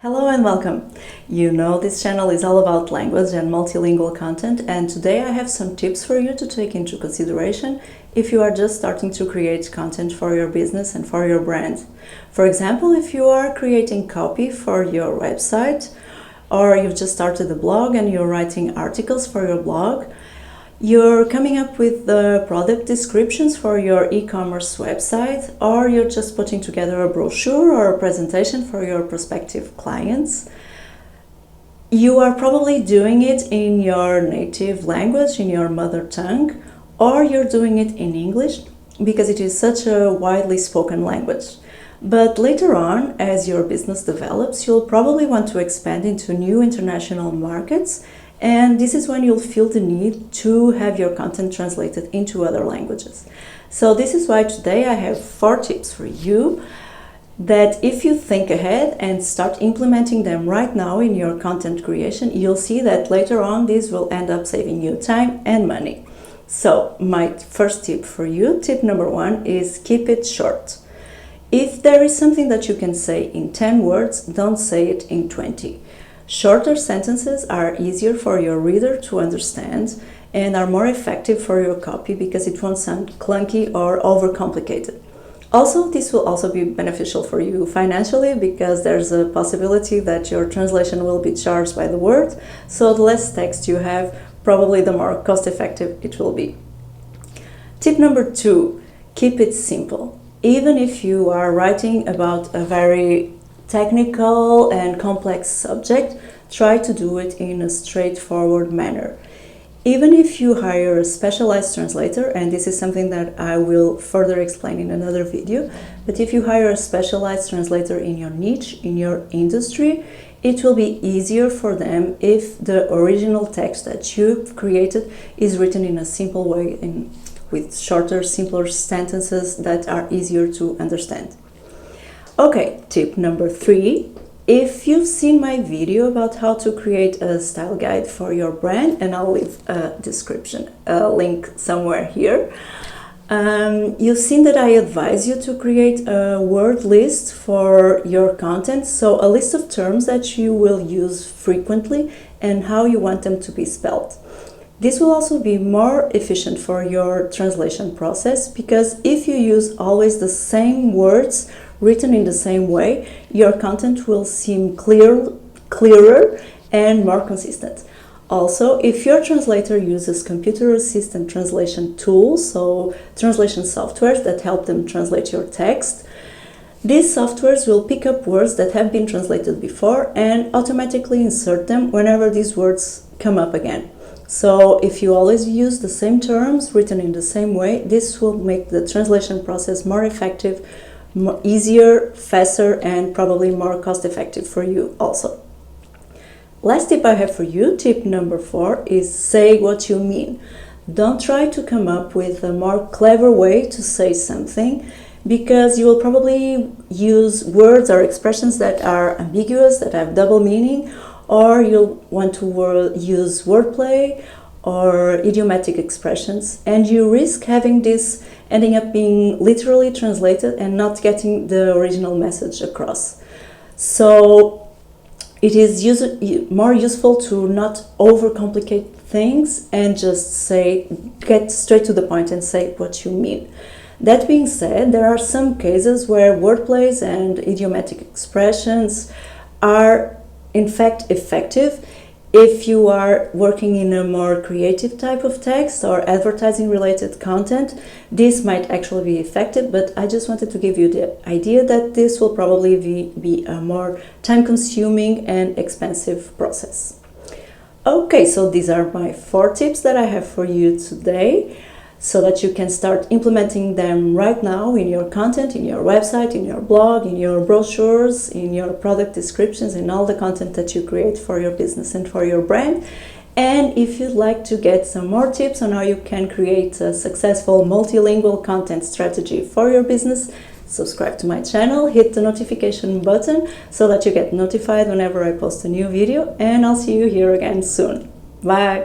Hello and welcome. You know this channel is all about language and multilingual content, and today I have some tips for you to take into consideration if you are just starting to create content for your business and for your brand. For example, if you are creating copy for your website, or you've just started a blog and you're writing articles for your blog, you're coming up with the product descriptions for your e-commerce website, or you're just putting together a brochure or a presentation for your prospective clients. You are probably doing it in your native language, in your mother tongue, or you're doing it in English because it is such a widely spoken language. But later on, as your business develops, you'll probably want to expand into new international markets, and this is when you'll feel the need to have your content translated into other languages. So this is why today I have 4 tips for you that if you think ahead and start implementing them right now in your content creation, you'll see that later on this will end up saving you time and money. So my first tip for you, tip number 1, is keep it short. If there is something that you can say in 10 words, don't say it in 20. Shorter sentences are easier for your reader to understand and are more effective for your copy because it won't sound clunky or overcomplicated. Also, this will also be beneficial for you financially because there's a possibility that your translation will be charged by the word, so the less text you have, probably the more cost-effective it will be. Tip number 2, keep it simple. Even if you are writing about a very technical and complex subject, try to do it in a straightforward manner. Even if you hire a specialized translator, and this is something that I will further explain in another video, but if you hire a specialized translator in your niche, in your industry, it will be easier for them if the original text that you've created is written in a simple way, with shorter, simpler sentences that are easier to understand. Okay, tip number 3. If you've seen my video about how to create a style guide for your brand, and I'll leave a link somewhere here, you've seen that I advise you to create a word list for your content, so a list of terms that you will use frequently and how you want them to be spelled. This will also be more efficient for your translation process because if you use always the same words written in the same way, your content will seem clearer and more consistent. Also, if your translator uses computer-assisted translation tools, so translation softwares that help them translate your text, these softwares will pick up words that have been translated before and automatically insert them whenever these words come up again. So if you always use the same terms written in the same way, this will make the translation process more effective, easier, faster, and probably more cost-effective for you also. Last tip I have for you, tip number 4, is say what you mean. Don't try to come up with a more clever way to say something because you will probably use words or expressions that are ambiguous, that have double meaning, or you'll want to use wordplay or idiomatic expressions, and you risk having this ending up being literally translated and not getting the original message across. So it is more useful to not overcomplicate things and just get straight to the point and say what you mean. That being said, there are some cases where wordplays and idiomatic expressions are in fact effective. If you are working in a more creative type of text or advertising related content, this might actually be effective, but I just wanted to give you the idea that this will probably be a more time consuming and expensive process. Okay, so these are my 4 tips that I have for you today, so that you can start implementing them right now in your content, in your website, in your blog, in your brochures, in your product descriptions, in all the content that you create for your business and for your brand. And if you'd like to get some more tips on how you can create a successful multilingual content strategy for your business, subscribe to my channel, hit the notification button so that you get notified whenever I post a new video, and I'll see you here again soon. Bye!